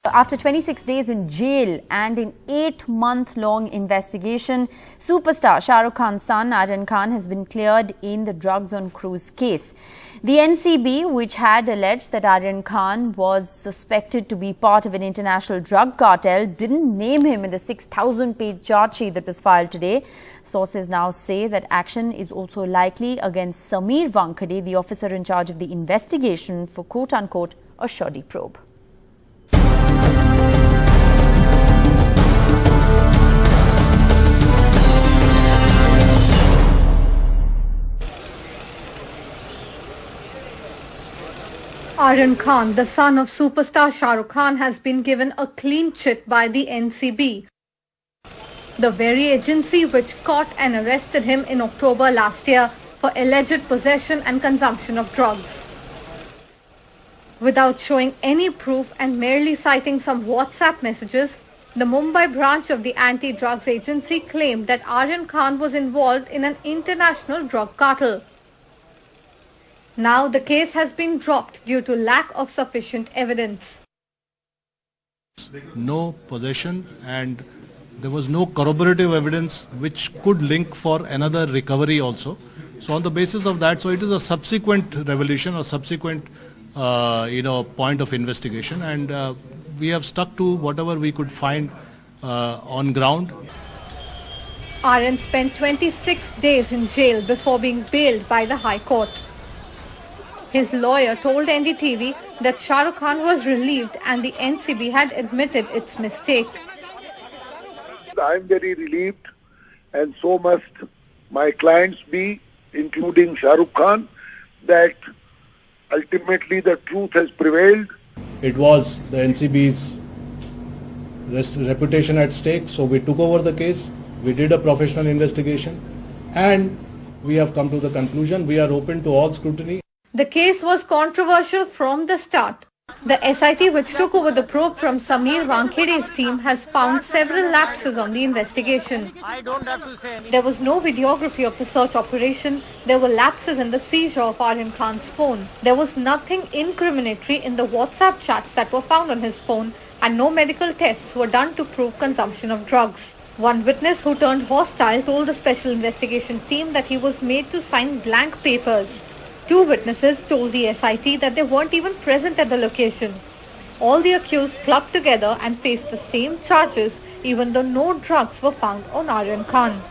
After 26 days in jail and an 8-month-long investigation, superstar Shah Rukh Khan's son Aryan Khan has been cleared in the drugs on cruise case. The NCB, which had alleged that Aryan Khan was suspected to be part of an international drug cartel, didn't name him in the 6,000-page charge sheet that was filed today. Sources now say that action is also likely against Sameer Wankhede, the officer in charge of the investigation for quote-unquote a shoddy probe. Aryan Khan, the son of superstar Shah Rukh Khan, has been given a clean chit by the NCB, the very agency which caught and arrested him in October last year for alleged possession and consumption of drugs. Without showing any proof and merely citing some WhatsApp messages, the Mumbai branch of the anti-drugs agency claimed that Aryan Khan was involved in an international drug cartel. Now the case has been dropped due to lack of sufficient evidence. No possession, and there was no corroborative evidence which could link for another recovery also. So on the basis of that, so it is a subsequent revelation or subsequent point of investigation, and we have stuck to whatever we could find on ground. Aryan spent 26 days in jail before being bailed by the High Court. His lawyer told NDTV that Shah Rukh Khan was relieved and the NCB had admitted its mistake. I am very relieved, and so must my clients be, including Shah Rukh Khan, that ultimately the truth has prevailed. It was the NCB's reputation at stake, so we took over the case, we did a professional investigation, and we have come to the conclusion we are open to all scrutiny. The case was controversial from the start. The SIT, which took over the probe from Sameer Wankhede's team, has found several lapses on the investigation. There was no videography of the search operation. There were lapses in the seizure of Aryan Khan's phone. There was nothing incriminatory in the WhatsApp chats that were found on his phone, and no medical tests were done to prove consumption of drugs. One witness who turned hostile told the special investigation team that he was made to sign blank papers. Two witnesses told the SIT that they weren't even present at the location. All the accused clubbed together and faced the same charges, even though no drugs were found on Aryan Khan.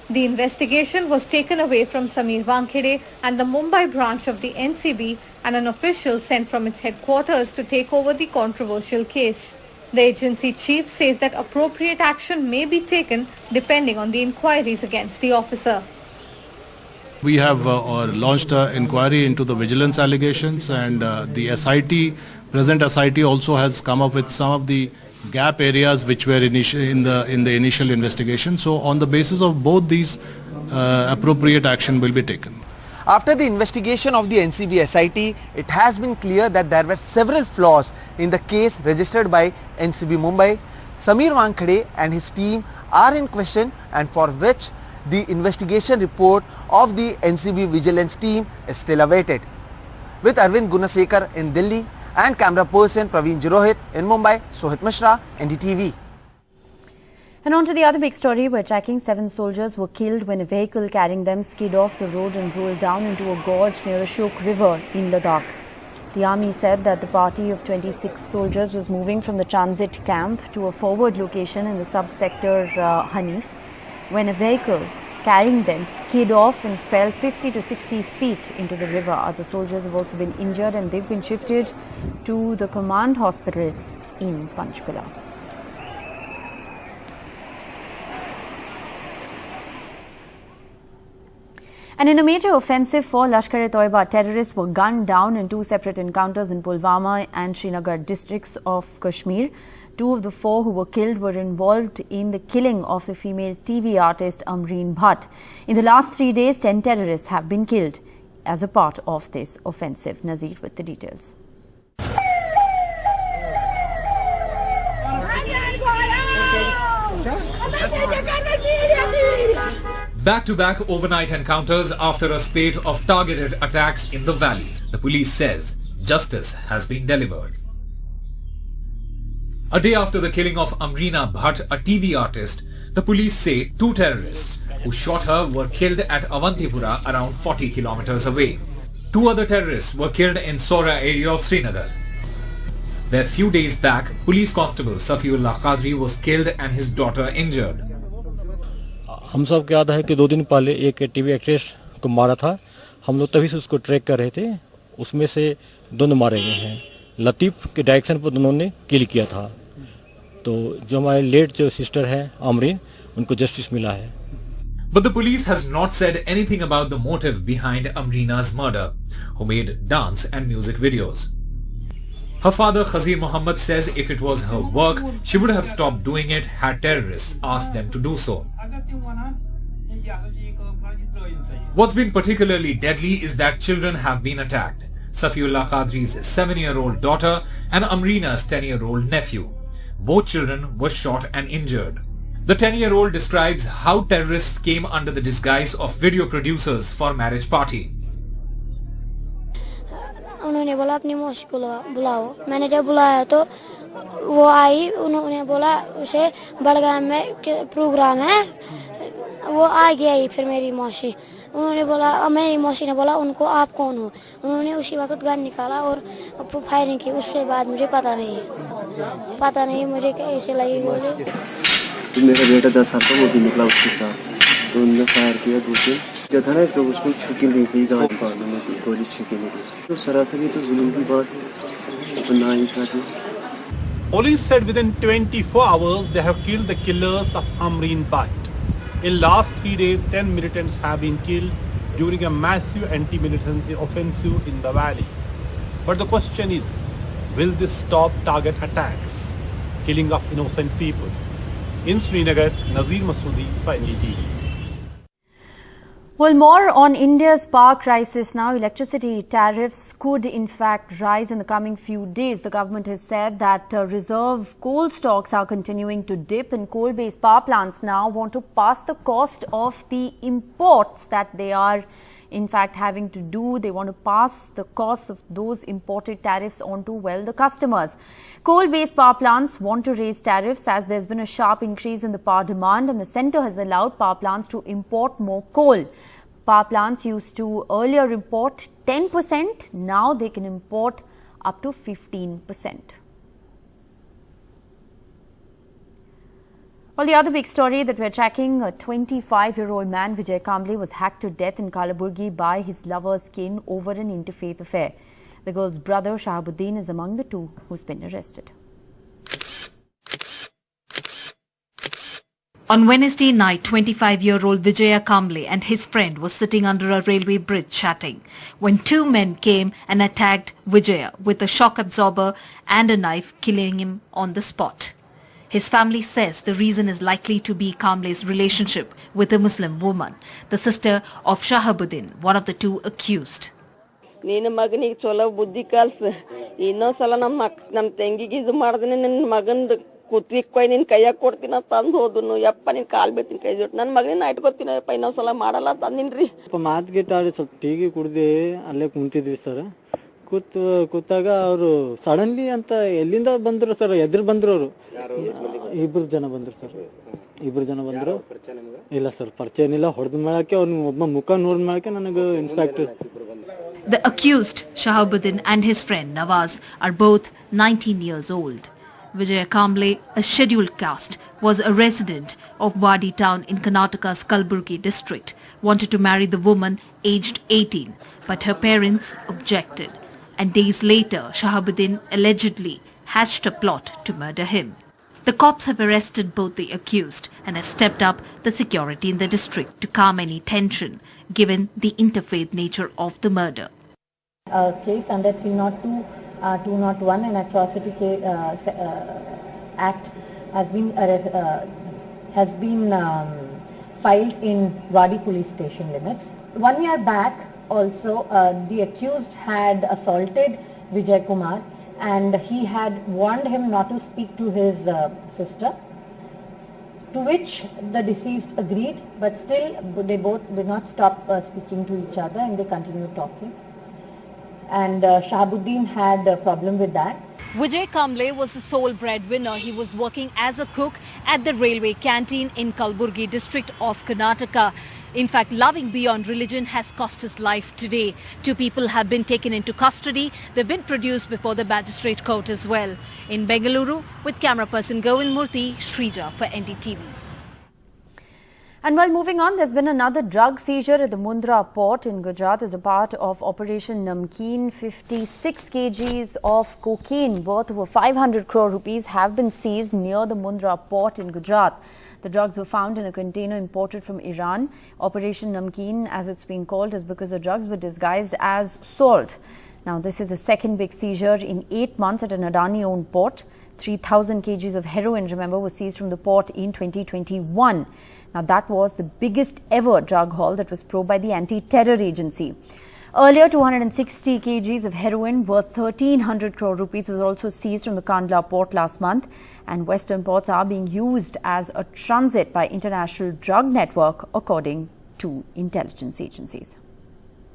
The investigation was taken away from Sameer Wankhede and the Mumbai branch of the NCB, and an official sent from its headquarters to take over the controversial case. The agency chief says that appropriate action may be taken depending on the inquiries against the officer. We have launched an inquiry into the vigilance allegations, and the present SIT also has come up with some of the gap areas which were in the initial investigation. So on the basis of both these, appropriate action will be taken. After the investigation of the NCB SIT, it has been clear that there were several flaws in the case registered by NCB Mumbai. Sameer Wankhede and his team are in question, and for which the investigation report of the NCB vigilance team is still awaited. With Arvind Gunasekar in Delhi and camera person Praveen Jirohit in Mumbai, Sohit Mishra, NDTV. And on to the other big story, where tracking 7 soldiers were killed when a vehicle carrying them skid off the road and rolled down into a gorge near Ashok River in Ladakh. The army said that the party of 26 soldiers was moving from the transit camp to a forward location in the subsector Hanif, when a vehicle carrying them skid off and fell 50 to 60 feet into the river. Other soldiers have also been injured, and they've been shifted to the command hospital in Panchkula. And in a major offensive for Lashkar-e-Toiba, terrorists were gunned down in 2 separate encounters in Pulwama and Srinagar districts of Kashmir. 2 of the 4 who were killed were involved in the killing of the female TV artist Amreen Bhatt. In the last 3 days, 10 terrorists have been killed as a part of this offensive. Nazir with the details. Back-to-back overnight encounters after a spate of targeted attacks in the valley. The police says justice has been delivered. A day after the killing of Amrina Bhatt, a TV artist, the police say 2 terrorists who shot her were killed at Avantipura around 40 kilometers away. 2 other terrorists were killed in Sora area of Srinagar. Where few days back, police constable Safiullah Qadri was killed and his daughter injured. हम सब को याद है कि 2 दिन पहले एक TV actress को मारा था. हम लोग तभी से उसको ट्रैक कर रहे थे. उसमें से दोनों मारे गए हैं. लतीफ के डायरेक्शन पर दोनों ने किल किया था. तो जो हमारे लेट जो सिस्टर है आमरीन, उनको जस्टिस मिला है. But the police has not said anything about the motive behind Amreena's murder, who made dance and music videos. Her father Khazir Mohammed says if it was her work, she would have stopped doing it had terrorists asked them to do so. What's been particularly deadly is that children have been attacked. Safiullah Qadri's 7-year-old daughter and Amreena's 10-year-old nephew. Both children were shot and injured. The 10-year-old describes how terrorists came under the disguise of video producers for marriage party. उन्होंने बोला अपनी मौसी को बुलाओ. मैंने जब बुलाया तो वो आई. उन्होंने बोला उसे बड़गाम में प्रोग्राम है. वो आ गई. फिर मेरी मौसी, उन्होंने बोला, मेरी मौसी ने बोला उनको आप कौन हो. उन्होंने उसी वक्त गन निकाला और फायरिंग की. उसके बाद मुझे पता नहीं मुझे कैसे लगी गोली. मेरा बेटा 10 साल का, वो भी निकला उसके साथ. तो उन्होंने फायर किया. दूसरे जो था ना, इसको उसको छुकी नहीं गई. गाँव पानी में गोली छुकी नहीं गई. तो सरासरी तो जुल्म की बात है, तो ना इंसाफी. Police said within 24 hours they have killed the killers of Amreen Bhatt. In last 3 days, 10 militants have been killed during a massive anti-militancy offensive in the valley. But the question is, will this stop target attacks, killing of innocent people? In Srinagar, Nazir Masoodi for NDTV. Well, more on India's power crisis now. Electricity tariffs could in fact rise in the coming few days. The government has said that reserve coal stocks are continuing to dip, and coal-based power plants now want to pass the cost of the imports that they are in fact having to do. They want to pass the cost of those imported tariffs on to, well, the customers. Coal-based power plants want to raise tariffs as there's been a sharp increase in the power demand, and the centre has allowed power plants to import more coal. Power plants used to earlier import 10%, now they can import up to 15%. Well, the other big story that we're tracking, a 25-year-old man, Vijay Kamble, was hacked to death in Kalaburgi by his lover's kin over an interfaith affair. The girl's brother, Shahabuddin, is among the 2 who's been arrested. On Wednesday night, 25-year-old Vijay Kamble and his friend was sitting under a railway bridge chatting when 2 men came and attacked Vijay with a shock absorber and a knife, killing him on the spot. His family says the reason is likely to be Kamble's relationship with a Muslim woman, the sister of Shahabuddin, one of the 2 accused. ನೀನು ಮಗನಿಗೆ ಚಲೋ ಬುದ್ಧಿ ಕಲ್ಸು. ಇನ್ನೊಂದ್ಸಲ ನಮ್ಮ ತಂಗಿಗೆ ಇದು ಮಾಡ್ದನೆ ನನ್ನ ಮಗಂದು ಕುತ್ತಿಗೆ ನಿನ್ನ ಕೈಯಾಗ ಕೊಡ್ತೀನಿ ತಂದು ಹೋದನು. ಯಪ್ಪ ನಿನ್ನ ಕಾಲು ಬೀಳ್ತೀನಿ ಕೈ ಜೊತೆ. ನನ್ನ ಮಗನಿನ ಇಟ್ಕೊತೀನಿ. ಯಪ್ಪ ಇನ್ನೊಂದ್ಸಲ ಮಾಡಲ್ಲ ತಂದಿನ್ರಿ. ಮಾತು ಗಿಟ್ಟಾಡಿ ಸ್ವಲ್ಪ ಟೀಗಿ ಕುಡ್ದು ಅಲ್ಲೇ ಕುಂತಿದ್ವಿ ಸರ್. ಕೂತಾಗ ಅವರು ಸಡನ್ಲಿ ಅಂತ ಎಲ್ಲಿಂದ ಬಂದ್ರು ಸರ್, ಎದುರು ಬಂದ್ರು ಅವರು. 2 ಜನ ಬಂದ್ರು ಸರ್. 2 ಜನ ಬಂದ್ರು. ಇಲ್ಲ ಸರ್, ಪರಿಚಯ ಏನಿಲ್ಲ. ಹೊಡೆದ ಮೇಳಕ್ಕೆ ಅವ್ನು ಒಬ್ಬ ಮುಖ ನೋಡಿದ ಮೇಳಕ್ಕೆ ನನಗೆ inspector. The accused, Shahabuddin, and his friend Nawaz are both 19 years old. Vijay Kamble, a scheduled caste, was a resident of Wadi town in Karnataka's Kalaburgi district, wanted to marry the woman aged 18, but her parents objected. And days later, Shahabuddin allegedly hatched a plot to murder him. The cops have arrested both the accused and have stepped up the security in the district to calm any tension, given the interfaith nature of the murder. A case under 302, 201, an atrocity act has been filed in Wadi police station limits. 1 year back, also, the accused had assaulted Vijay Kumar, and he had warned him not to speak to his sister, to which the deceased agreed, but still they both did not stop speaking to each other, and they continued talking. And Shahabuddin had a problem with that. Vijay Kamble was the sole breadwinner. He was working as a cook at the railway canteen in Kalburgi district of Karnataka. In fact, loving beyond religion has cost his life today. 2 people have been taken into custody. They've been produced before the magistrate court as well. In Bengaluru, with camera person Govind Murthy, Shrija for NDTV. And while moving on, there's been another drug seizure at the Mundra port in Gujarat as a part of Operation Namkeen. 56 kgs of cocaine worth over 500 crore rupees have been seized near the Mundra port in Gujarat. The drugs were found in a container imported from Iran. Operation Namkeen, as it's been called, is because the drugs were disguised as salt. Now, this is the second big seizure in 8 months at an Adani-owned port. 3,000 kgs of heroin, remember, was seized from the port in 2021. Now, that was the biggest ever drug haul that was probed by the anti-terror agency. Earlier, 260 kgs of heroin worth 1,300 crore rupees was also seized from the Kandla port last month. And western ports are being used as a transit by international drug network, according to intelligence agencies.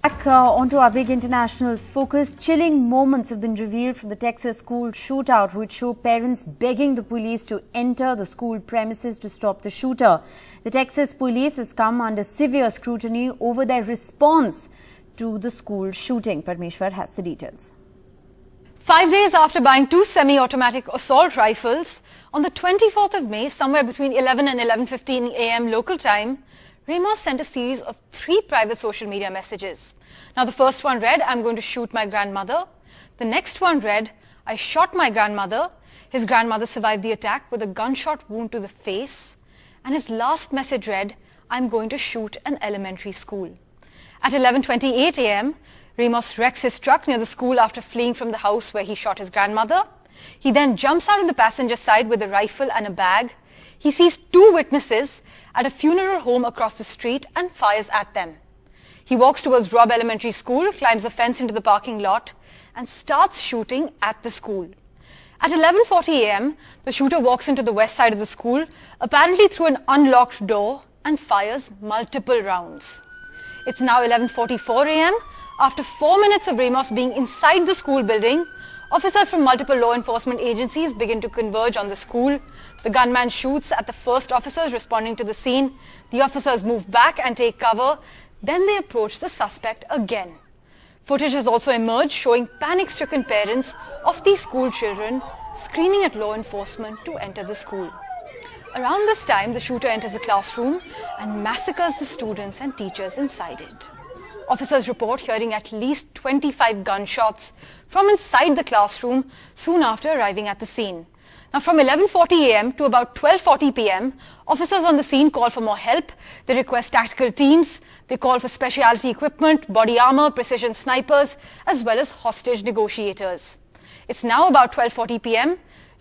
Back onto our big international focus. Chilling moments have been revealed from the Texas school shootout, which show parents begging the police to enter the school premises to stop the shooter. The Texas police has come under severe scrutiny over their response to the school shooting. Parmeshwar has the details. 5 days after buying 2 semi-automatic assault rifles, on the 24th of May, somewhere between 11 and 11:15 a.m. local time, Ramos sent a series of 3 private social media messages. Now, the first one read, "I'm going to shoot my grandmother." The next one read, "I shot my grandmother." His grandmother survived the attack with a gunshot wound to the face. And his last message read, "I'm going to shoot an elementary school." At 11:28 a.m., Ramos wrecks his truck near the school after fleeing from the house where he shot his grandmother. He then jumps out on the passenger side with a rifle and a bag. He sees 2 witnesses at a funeral home across the street and fires at them. He walks towards Robb Elementary School, climbs a fence into the parking lot, and starts shooting at the school. At 11:40 a.m., the shooter walks into the west side of the school, apparently through an unlocked door, and fires multiple rounds. It's now 11:44 a.m. After 4 minutes of Ramos being inside the school building, officers from multiple law enforcement agencies begin to converge on the school. The gunman shoots at the first officers responding to the scene. The officers move back and take cover. Then they approach the suspect again. Footage has also emerged showing panic-stricken parents of these school children screaming at law enforcement to enter the school. Around this time, the shooter enters the classroom and massacres the students and teachers inside it. Officers report hearing at least 25 gunshots from inside the classroom soon after arriving at the scene. Now, from 11:40 a.m. to about 12:40 p.m., officers on the scene call for more help. They request tactical teams. They call for specialty equipment, body armor, precision snipers, as well as hostage negotiators. It's now about 12:40 p.m.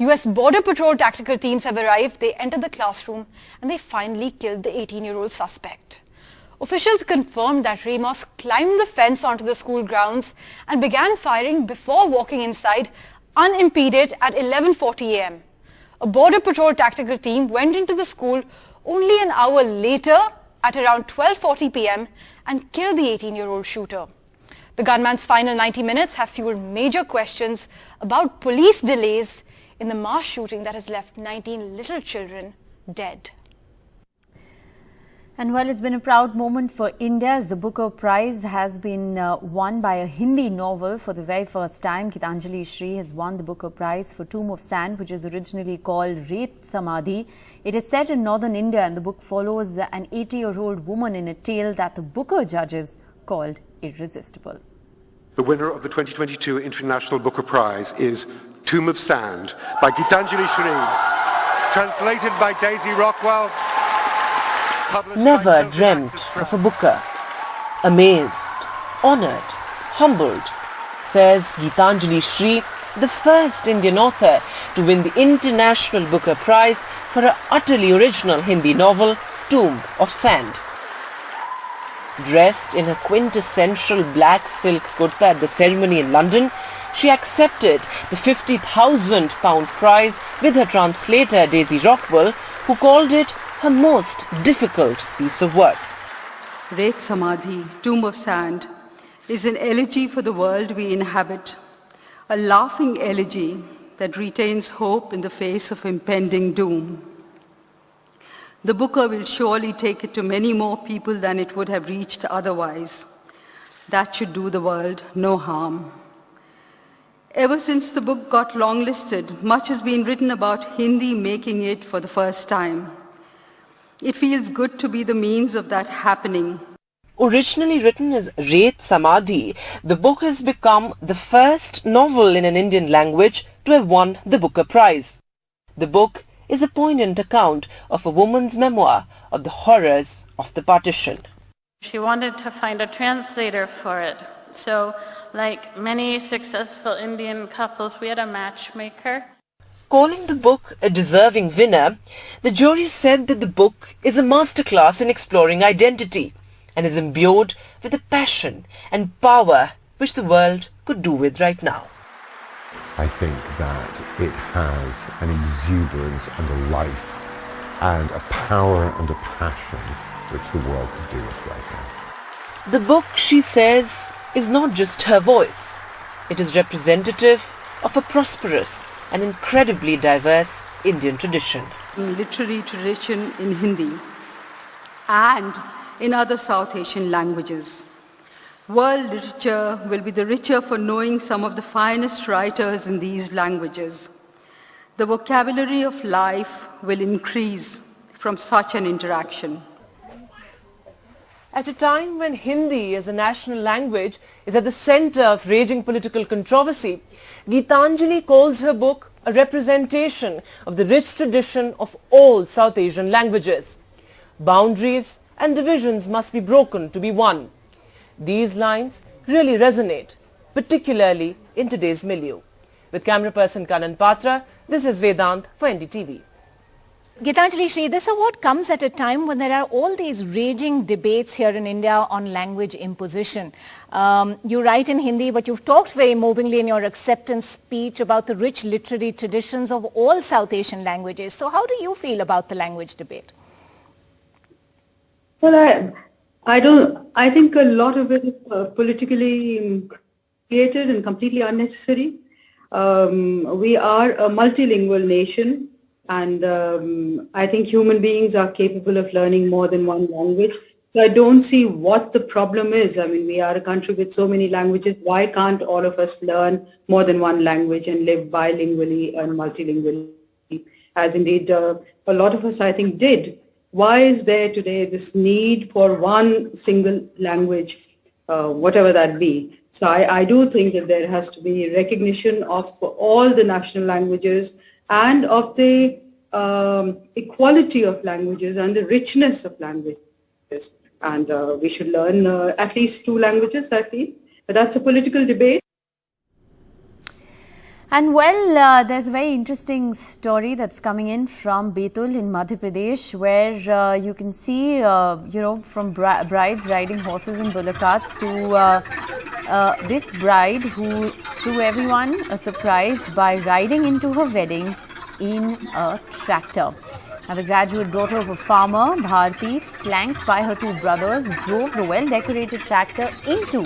U.S. Border Patrol tactical teams have arrived. They enter the classroom and they finally killed the 18-year-old suspect. Officials confirmed that Ramos climbed the fence onto the school grounds and began firing before walking inside unimpeded at 11:40 a.m. A Border Patrol tactical team went into the school only an hour later at around 12:40 p.m. and killed the 18-year-old shooter. The gunman's final 90 minutes have fueled major questions about police delays in the mass shooting that has left 19 little children dead. And while it's been a proud moment for India, as the Booker Prize has been won by a Hindi novel for the very first time. Gitanjali Shri has won the Booker Prize for Tomb of Sand, which is originally called Ret Samadhi. It is set in northern India, and the book follows an 80-year-old woman in a tale that the Booker judges called irresistible. The winner of the 2022 International Booker Prize is Tomb of Sand by Gitanjali Shri, translated by Daisy Rockwell. Never dreamt of a Booker. Amazed, honoured, humbled, says Gitanjali Shri, the first Indian author to win the International Booker Prize for her utterly original Hindi novel, Tomb of Sand. Dressed in her quintessential black silk kurta at the ceremony in London, she accepted the £50,000 prize with her translator Daisy Rockwell, who called it her most difficult piece of work. Ret Samadhi, Tomb of Sand, is an elegy for the world we inhabit, a laughing elegy that retains hope in the face of impending doom. The booker will surely take it to many more people than it would have reached otherwise. That should do the world no harm. Ever since the book got longlisted, much has been written about Hindi making it for the first time. It feels good to be the means of that happening. Originally written as Ret Samadhi, the book has become the first novel in an Indian language to have won the Booker Prize. The book is a poignant account of a woman's memoir of the horrors of the partition. She wanted to find a translator for it. So, like many successful Indian couples, we had a matchmaker. Calling the book a deserving winner, the jury said that the book is a masterclass in exploring identity and is imbued with a passion and power which the world could do with right now. I think that it has an exuberance and a life and a power and a passion which the world could do with right now. The book, she says, is not just her voice. It is representative of a prosperous and incredibly diverse Indian tradition. Literary tradition in Hindi and in other South Asian languages. World literature will be the richer for knowing some of the finest writers in these languages. The vocabulary of life will increase from such an interaction. At a time when Hindi as a national language is at the center of raging political controversy, Gitanjali calls her book a representation of the rich tradition of all South Asian languages. Boundaries and divisions must be broken to be one. These lines really resonate, particularly in today's milieu. With camera person Kanan Patra, this is Vedant for NDTV. Gitanjali Shri, this award comes at a time when there are all these raging debates here in India on language imposition. You write in Hindi, but you've talked very movingly in your acceptance speech about the rich literary traditions of all South Asian languages. So how do you feel about the language debate? Well, I think a lot of it is politically created and completely unnecessary. We are a multilingual nation. And I think human beings are capable of learning more than one language. So I don't see what the problem is. I mean, we are a country with so many languages. Why can't all of us learn more than one language and live bilingually and multilingually, as indeed a lot of us, I think, did? Why is there today this need for one single language, whatever that be? So I do think that there has to be recognition of all the national languages and of the equality of languages and the richness of languages. And we should learn at least 2 languages, I feel. But that's a political debate. And well, there's a very interesting story that's coming in from Betul in Madhya Pradesh, where you can see, from brides riding horses and bullock carts to this bride who threw everyone a surprise by riding into her wedding in a tractor. Now, the graduate daughter of a farmer, Bharti, flanked by her 2 brothers, drove the well-decorated tractor into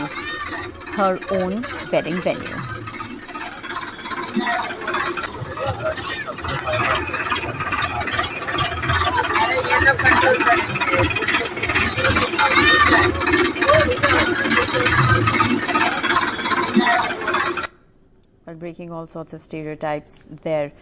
her own wedding venue. While breaking all sorts of stereotypes there.